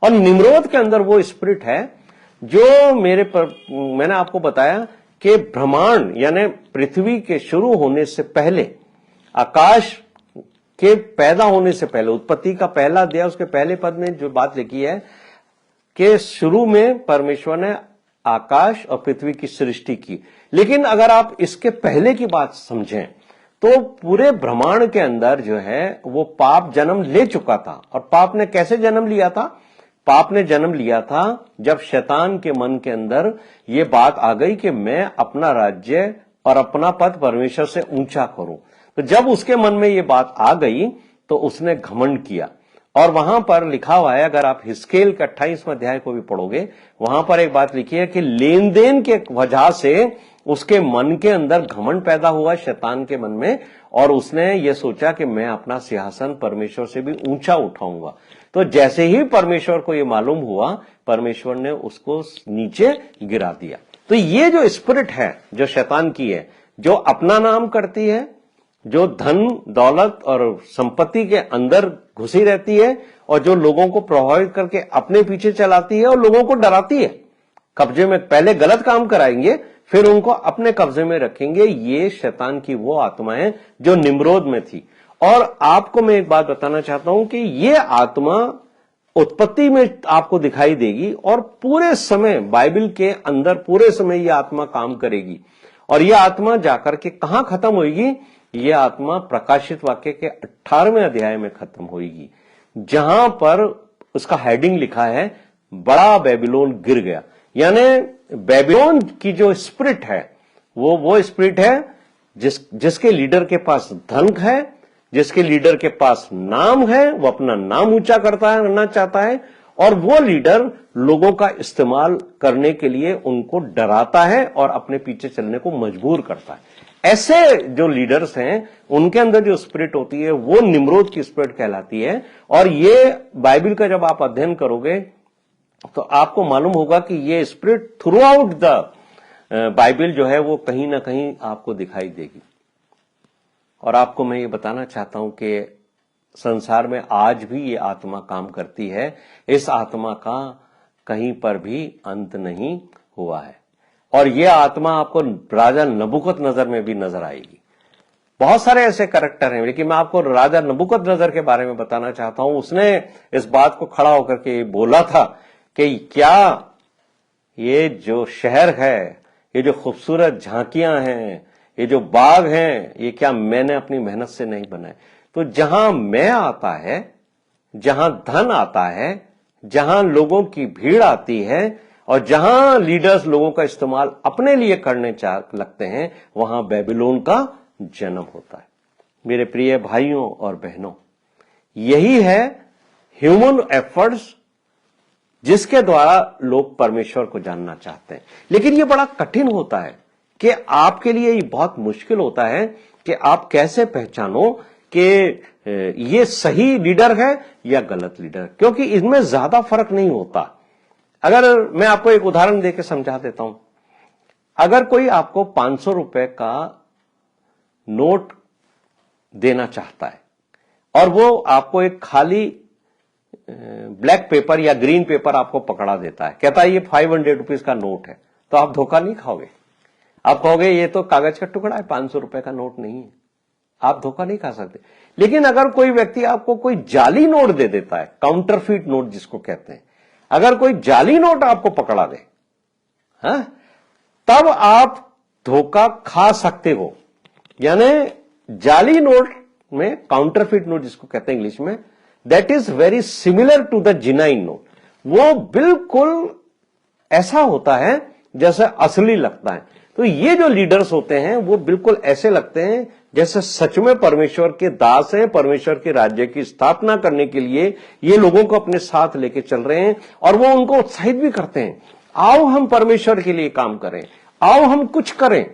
और निम्रोद के अंदर वो स्पिरिट है जो मैंने आपको बताया कि ब्रह्मांड यानी पृथ्वी के शुरू होने से पहले आकाश के पैदा होने से पहले, उत्पत्ति का पहला अध्याय उसके पहले पद में जो बात लिखी है कि शुरू में परमेश्वर ने आकाश और पृथ्वी की सृष्टि की। लेकिन अगर आप इसके पहले की बात समझें तो पूरे ब्रह्मांड के अंदर जो है वो पाप जन्म ले चुका था। और पाप ने कैसे जन्म लिया था? पाप ने जन्म लिया था जब शैतान के मन के अंदर ये बात आ गई कि मैं अपना राज्य और अपना पद परमेश्वर से ऊंचा करूं। तो जब उसके मन में ये बात आ गई तो उसने घमंड किया। और वहां पर लिखा हुआ है, अगर आप हिस्केल के 28वें अध्याय को भी पढ़ोगे, वहां पर एक बात लिखी है कि लेन देन के वजह से उसके मन के अंदर घमंड पैदा हुआ शैतान के मन में, और उसने ये सोचा कि मैं अपना सिंहासन परमेश्वर से भी ऊंचा उठाऊंगा। तो जैसे ही परमेश्वर को ये मालूम हुआ, परमेश्वर ने उसको नीचे गिरा दिया। तो ये जो स्पिरिट है जो शैतान की है, जो अपना नाम करती है, जो धन दौलत और संपत्ति के अंदर घुसी रहती है, और जो लोगों को प्रभावित करके अपने पीछे चलाती है और लोगों को डराती है, कब्जे में पहले गलत काम कराएंगे फिर उनको अपने कब्जे में रखेंगे। ये शैतान की वो आत्मा है जो निम्रोद में थी। और आपको मैं एक बात बताना चाहता हूं कि ये आत्मा उत्पत्ति में आपको दिखाई देगी और पूरे समय बाइबल के अंदर पूरे समय ये आत्मा काम करेगी। और ये आत्मा जाकर के कहां खत्म होगी? ये आत्मा प्रकाशित वाक्य के 18वें अध्याय में खत्म होगी, जहां पर उसका हेडिंग लिखा है बड़ा बेबीलोन गिर गया। यानी बेबीलोन की जो स्पिरिट है वो स्पिरिट है जिसके लीडर के पास धन है, जिसके लीडर के पास नाम है, वो अपना नाम ऊंचा करना चाहता है, और वो लीडर लोगों का इस्तेमाल करने के लिए उनको डराता है और अपने पीछे चलने को मजबूर करता है। ऐसे जो लीडर्स हैं उनके अंदर जो स्पिरिट होती है वो निम्रोद की स्पिरिट कहलाती है। और ये बाइबल का जब आप अध्ययन करोगे तो आपको मालूम होगा कि ये spirit through out the Bible जो है वो कहीं ना कहीं आपको दिखाई देगी। और आपको मैं ये बताना चाहता हूं कि संसार में आज भी ये आत्मा काम करती है। इस आत्मा का कहीं पर भी अंत नहीं हुआ है। और ये आत्मा आपको राजा नबूकदनेस्सर में भी नजर आएगी। बहुत सारे ऐसे कैरेक्टर हैं, लेकिन मैं आपको राजा नबूकदनेस्सर के बारे में बताना चाहता हूं। उसने इस बात को खड़ा होकर के बोला था कि क्या ये जो शहर है, ये जो खूबसूरत झांकियां हैं, ये जो बाग हैं, ये क्या मैंने अपनी मेहनत से नहीं बनाए? तो जहां मैं आता है, जहां धन आता है, जहां लोगों की भीड़ आती है और जहां लीडर्स लोगों का इस्तेमाल अपने लिए करने लगते हैं, वहां बेबीलोन का जन्म होता है। मेरे प्रिय भाइयों और बहनों, यही है ह्यूमन एफर्ट्स जिसके द्वारा लोग परमेश्वर को जानना चाहते हैं। लेकिन यह बड़ा कठिन होता है कि आपके लिए ये बहुत मुश्किल होता है कि आप कैसे पहचानो कि ये सही लीडर है या गलत लीडर, क्योंकि इसमें ज्यादा फर्क नहीं होता। अगर मैं आपको एक उदाहरण देकर समझा देता हूं। अगर कोई आपको 500 रुपए का नोट देना चाहता है और वो आपको एक खाली ब्लैक पेपर या ग्रीन पेपर आपको पकड़ा देता है, कहता है ये 500 रुपीज का नोट है, तो आप धोखा नहीं खाओगे। आप कहोगे ये तो कागज का टुकड़ा है, 500 रुपए का नोट नहीं है। आप धोखा नहीं खा सकते। लेकिन अगर कोई व्यक्ति आपको कोई जाली नोट दे देता है, काउंटरफीट नोट जिसको कहते हैं, अगर कोई जाली नोट आपको पकड़ा दे, हाँ, तब आप धोखा खा सकते हो। यानी जाली नोट में, काउंटरफीट नोट जिसको कहते हैं इंग्लिश में, that is very similar to the genuine note. वो बिल्कुल ऐसा होता है जैसे असली लगता है। तो ये जो लीडर्स होते हैं वो बिल्कुल ऐसे लगते हैं जैसे सच में परमेश्वर के दास हैं, परमेश्वर के राज्य की स्थापना करने के लिए ये लोगों को अपने साथ लेके चल रहे हैं, और वो उनको उत्साहित भी करते हैं, आओ हम परमेश्वर के लिए काम करें, आओ हम कुछ करें।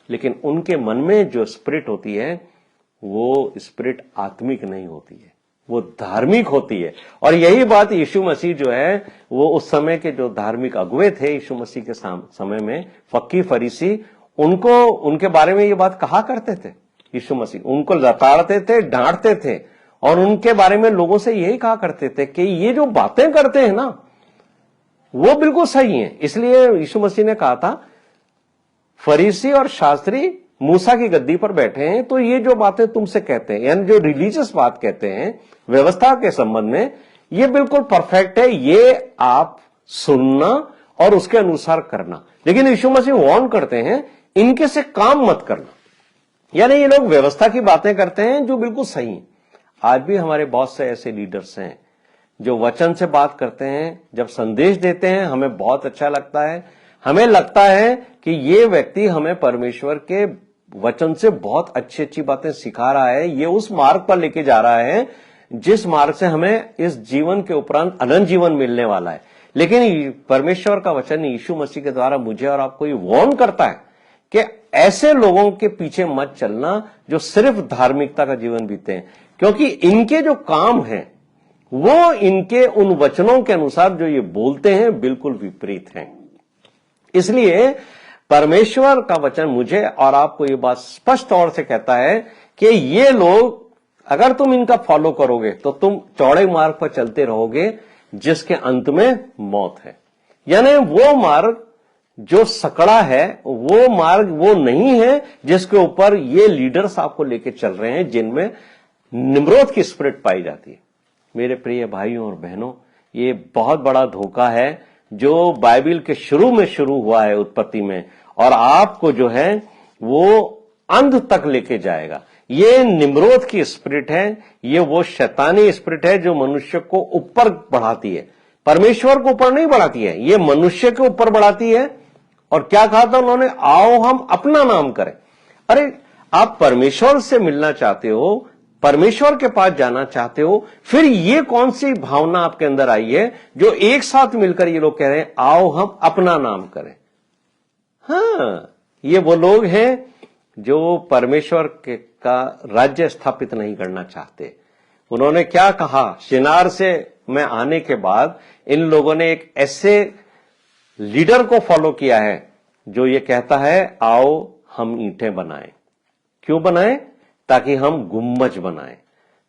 लेकिन उनके मन में जो स्पिरिट होती है वो स्पिरिट आत्मिक नहीं होती है, वो धार्मिक होती है। और यही बात यीशु मसीह जो है, वो उस समय के जो धार्मिक अगुवे थे यीशु मसीह के समय में, फक्की फरीसी, उनको उनके बारे में ये बात कहा करते थे। यीशु मसीह उनको लताड़ते थे, डांटते थे, और उनके बारे में लोगों से यही कहा करते थे कि ये जो बातें करते हैं ना वो बिल्कुल सही हैं। इसलिए यीशु मसीह ने कहा था, फरीसी और शास्त्री मूसा की गद्दी पर बैठे हैं, तो ये जो बातें तुमसे कहते हैं, यानी जो रिलीजियस बात कहते हैं व्यवस्था के संबंध में, ये बिल्कुल परफेक्ट है, ये आप सुनना और उसके अनुसार करना। लेकिन यीशु मसीह वार्न करते हैं, इनके से काम मत करना। यानी ये लोग व्यवस्था की बातें करते हैं जो बिल्कुल सही है। आज भी हमारे बहुत से ऐसे लीडर्स हैं जो वचन से बात करते हैं, जब संदेश देते हैं हमें बहुत अच्छा लगता है, हमें लगता है कि ये व्यक्ति हमें परमेश्वर के वचन से बहुत अच्छी अच्छी बातें सिखा रहा है, ये उस मार्ग पर लेके जा रहा है जिस मार्ग से हमें इस जीवन के उपरांत अनंत जीवन मिलने वाला है। लेकिन परमेश्वर का वचन यीशु मसीह के द्वारा मुझे और आपको ये वार्न करता है कि ऐसे लोगों के पीछे मत चलना जो सिर्फ धार्मिकता का जीवन बीते हैं, क्योंकि इनके जो काम हैं वो इनके उन वचनों के अनुसार जो ये बोलते हैं बिल्कुल विपरीत हैं। इसलिए परमेश्वर का वचन मुझे और आपको ये बात स्पष्ट तौर से कहता है कि ये लोग, अगर तुम इनका फॉलो करोगे तो तुम चौड़े मार्ग पर चलते रहोगे जिसके अंत में मौत है। यानी वो मार्ग जो सकड़ा है, वो मार्ग वो नहीं है जिसके ऊपर ये लीडर्स आपको लेके चल रहे हैं, जिनमें निम्रोद की स्पिरिट पाई जाती है। मेरे प्रिय भाइयों और बहनों, ये बहुत बड़ा धोखा है जो बाइबल के शुरू में शुरू हुआ है, उत्पत्ति में, और आपको जो है वो अंत तक लेके जाएगा। ये निम्रोद की स्पिरिट है, ये वो शैतानी स्पिरिट है जो मनुष्य को ऊपर बढ़ाती है, परमेश्वर को ऊपर नहीं बढ़ाती है, ये मनुष्य के ऊपर बढ़ाती है। और क्या कहा था उन्होंने? आओ हम अपना नाम करें। अरे आप परमेश्वर से मिलना चाहते हो, परमेश्वर के पास जाना चाहते हो, फिर ये कौन सी भावना आपके अंदर आई है जो एक साथ मिलकर ये लोग कह रहे हैं आओ हम अपना नाम करें? हाँ, ये वो लोग हैं जो परमेश्वर का राज्य स्थापित नहीं करना चाहते। उन्होंने क्या कहा? शिनार से में आने के बाद इन लोगों ने एक ऐसे लीडर को फॉलो किया है जो ये कहता है आओ हम ईंटें बनाएं। क्यों बनाएं? ताकि हम गुंबज बनाएं,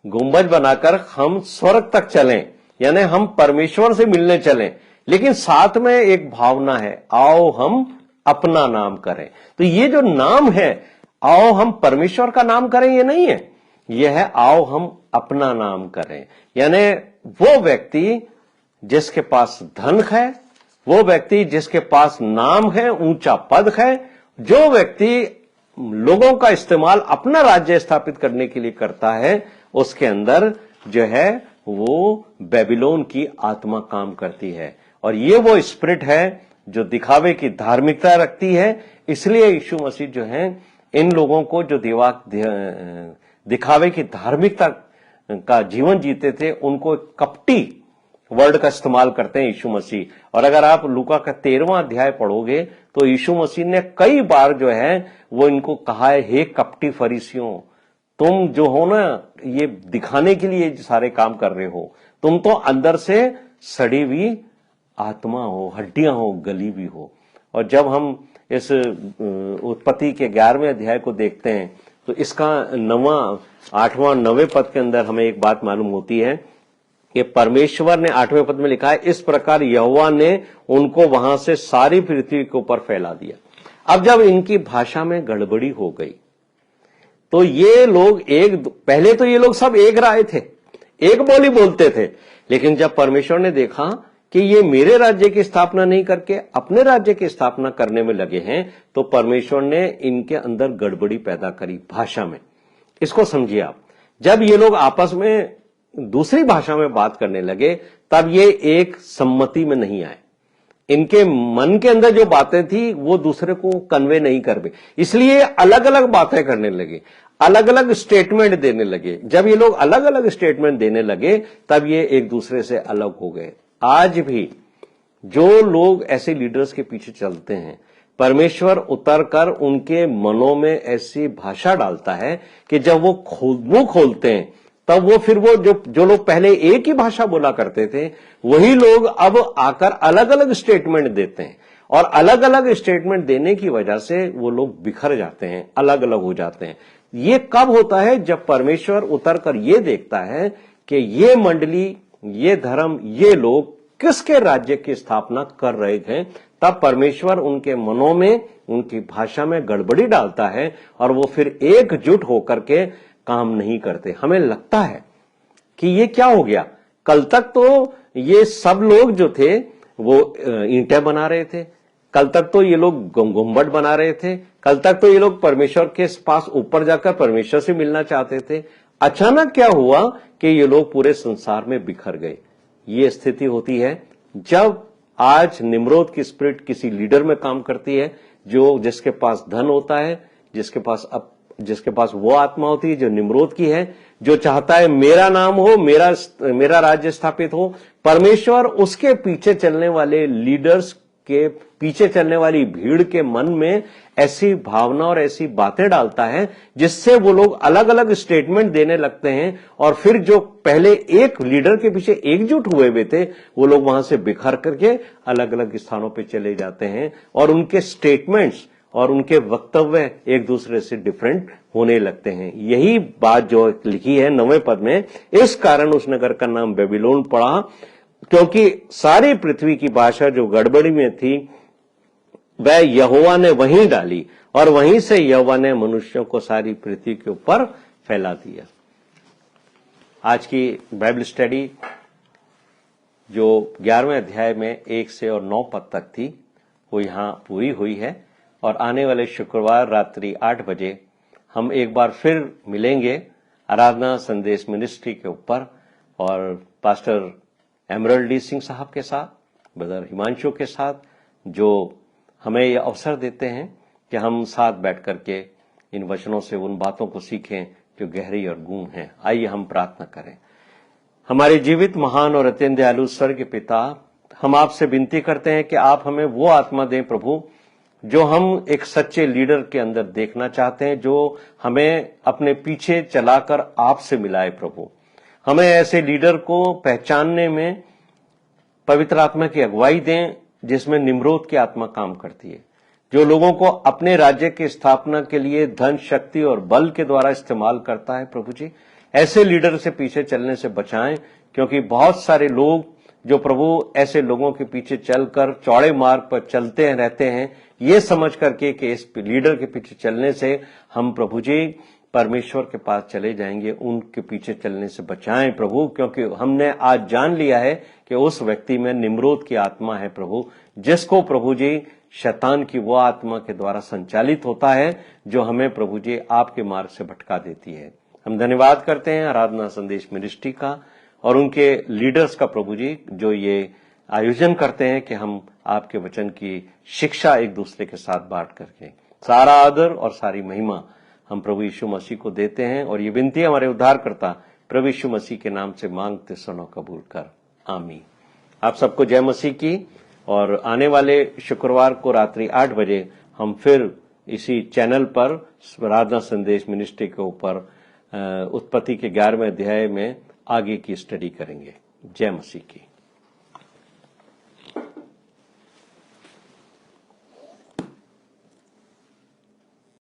गुंबज बनाकर हम स्वर्ग तक चलें, यानी हम परमेश्वर से मिलने चलें। लेकिन साथ में एक भावना है, आओ हम अपना नाम करें। तो ये जो नाम है, आओ हम परमेश्वर का नाम करें, ये नहीं है, यह है आओ हम अपना नाम करें। यानी वो व्यक्ति जिसके पास धन है, वो व्यक्ति जिसके पास नाम है, ऊंचा पद है, जो व्यक्ति लोगों का इस्तेमाल अपना राज्य स्थापित करने के लिए करता है, उसके अंदर जो है वो बेबीलोन की आत्मा काम करती है। और ये वो स्पिरिट है जो दिखावे की धार्मिकता रखती है। इसलिए यीशु मसीह जो है इन लोगों को जो दिखावे की धार्मिकता का जीवन जीते थे, उनको कपटी वर्ड का इस्तेमाल करते हैं यीशु मसीह। और अगर आप लूका का 13वां अध्याय पढ़ोगे तो यीशु मसीह ने कई बार जो है वो इनको कहा है, हे कपटी फरीसियों, तुम जो हो ना ये दिखाने के लिए सारे काम कर रहे हो, तुम तो अंदर से सड़ी हुई आत्मा हो, हड्डियां हो, गली भी हो। और जब हम इस उत्पत्ति के 11वें अध्याय को देखते हैं तो इसका 8वां 9वें पद के अंदर हमें एक बात मालूम होती है कि परमेश्वर ने 8वें पद में लिखा है, इस प्रकार यहोवा ने उनको वहां से सारी पृथ्वी के ऊपर फैला दिया। अब जब इनकी भाषा में गड़बड़ी हो गई तो ये लोग पहले तो ये लोग सब एक राय थे, एक बोली बोलते थे, लेकिन जब परमेश्वर ने देखा कि ये मेरे राज्य की स्थापना नहीं करके अपने राज्य की स्थापना करने में लगे हैं, तो परमेश्वर ने इनके अंदर गड़बड़ी पैदा करी भाषा में। इसको समझिए आप, जब ये लोग आपस में दूसरी भाषा में बात करने लगे तब ये एक सम्मति में नहीं आए। इनके मन के अंदर जो बातें थी वो दूसरे को कन्वे नहीं कर पाए, इसलिए अलग अलग बातें करने लगे, अलग अलग स्टेटमेंट देने लगे। जब ये लोग अलग अलग स्टेटमेंट देने लगे तब ये एक दूसरे से अलग हो गए। आज भी जो लोग ऐसे लीडर्स के पीछे चलते हैं, परमेश्वर उतर कर उनके मनों में ऐसी भाषा डालता है कि जब वो मुंह खोलते हैं तब वो फिर वो जो लोग पहले एक ही भाषा बोला करते थे, वही लोग अब आकर अलग अलग स्टेटमेंट देते हैं। और अलग अलग स्टेटमेंट देने की वजह से वो लोग बिखर जाते हैं, अलग अलग हो जाते हैं। ये कब होता है? जब परमेश्वर उतर कर ये देखता है कि ये मंडली, ये धर्म, ये लोग किसके राज्य की स्थापना कर रहे हैं, तब परमेश्वर उनके मनों में, उनकी भाषा में गड़बड़ी डालता है और वो फिर एकजुट होकर के काम नहीं करते। हमें लगता है कि ये क्या हो गया, कल तक तो ये सब लोग जो थे वो ईंटें बना रहे थे, कल तक तो ये लोग गुंबद बना रहे थे, कल तक तो ये लोग परमेश्वर के पास ऊपर जाकर परमेश्वर से मिलना चाहते थे। अचानक क्या हुआ कि ये लोग पूरे संसार में बिखर गए। ये स्थिति होती है जब आज निम्रोद की स्पिरिट किसी लीडर में काम करती है, जो जिसके पास धन होता है, जिसके पास वो आत्मा होती है जो निम्रोद की है, जो चाहता है मेरा नाम हो, मेरा राज्य स्थापित हो। परमेश्वर उसके पीछे चलने वाले लीडर्स के पीछे चलने वाली भीड़ के मन में ऐसी भावना और ऐसी बातें डालता है जिससे वो लोग अलग अलग स्टेटमेंट देने लगते हैं, और फिर जो पहले एक लीडर के पीछे एकजुट हुए हुए थे वो लोग वहां से बिखर करके अलग अलग स्थानों पे चले जाते हैं और उनके स्टेटमेंट्स और उनके वक्तव्य एक दूसरे से डिफरेंट होने लगते हैं। यही बात जो लिखी है 9वें पद में, इस कारण उस नगर का नाम बेबीलोन पड़ा, क्योंकि सारी पृथ्वी की भाषा जो गड़बड़ी में थी वह यहोवा ने वहीं डाली और वहीं से यहोवा ने मनुष्यों को सारी पृथ्वी के ऊपर फैला दिया। आज की बाइबल स्टडी जो 11वें अध्याय में 1 से और 9 पद तक थी वो यहां पूरी हुई है, और आने वाले शुक्रवार रात्रि 8 बजे हम एक बार फिर मिलेंगे आराधना संदेश मिनिस्ट्री के ऊपर, और पास्टर एमरल्ड डी सिंह साहब के साथ, ब्रदर हिमांशु के साथ, जो हमें यह अवसर देते हैं कि हम साथ बैठ करके इन वचनों से उन बातों को सीखें जो गहरी और गूढ़ हैं। आइए हम प्रार्थना करें। हमारे जीवित, महान और अत्यंत दयालु स्वर्ग के पिता, हम आपसे विनती करते हैं कि आप हमें वो आत्मा दें प्रभु जो हम एक सच्चे लीडर के अंदर देखना चाहते हैं, जो हमें अपने पीछे चलाकर आपसे मिलाए प्रभु। हमें ऐसे लीडर को पहचानने में पवित्र आत्मा की अगुवाई दें जिसमें निम्रोद की आत्मा काम करती है, जो लोगों को अपने राज्य की स्थापना के लिए धन, शक्ति और बल के द्वारा इस्तेमाल करता है। प्रभु जी, ऐसे लीडर से पीछे चलने से बचाएं, क्योंकि बहुत सारे लोग जो प्रभु ऐसे लोगों के पीछे चलकर चौड़े मार्ग पर चलते रहते हैं, ये समझ करके कि इस लीडर के पीछे चलने से हम प्रभु जी परमेश्वर के पास चले जाएंगे। उनके पीछे चलने से बचाएं प्रभु, क्योंकि हमने आज जान लिया है कि उस व्यक्ति में निम्रोद की आत्मा है प्रभु, जिसको प्रभु जी शैतान की वो आत्मा के द्वारा संचालित होता है, जो हमें प्रभु जी आपके मार्ग से भटका देती है। हम धन्यवाद करते हैं आराधना संदेश मिनिस्ट्री का और उनके लीडर्स का प्रभु जी, जो ये आयोजन करते हैं कि हम आपके वचन की शिक्षा एक दूसरे के साथ बांट करके। सारा आदर और सारी महिमा हम प्रभु यीशु मसीह को देते हैं, और ये विनती हमारे उद्धारकर्ता प्रभु यीशु मसीह के नाम से मांगते सुनो कबूल कर, आमीन। आप सबको जय मसीह की। और आने वाले शुक्रवार को रात्रि 8 बजे हम फिर इसी चैनल पर आराधना संदेश मिनिस्ट्री के ऊपर उत्पत्ति के 11वें अध्याय में आगे की स्टडी करेंगे। जय मसीह की।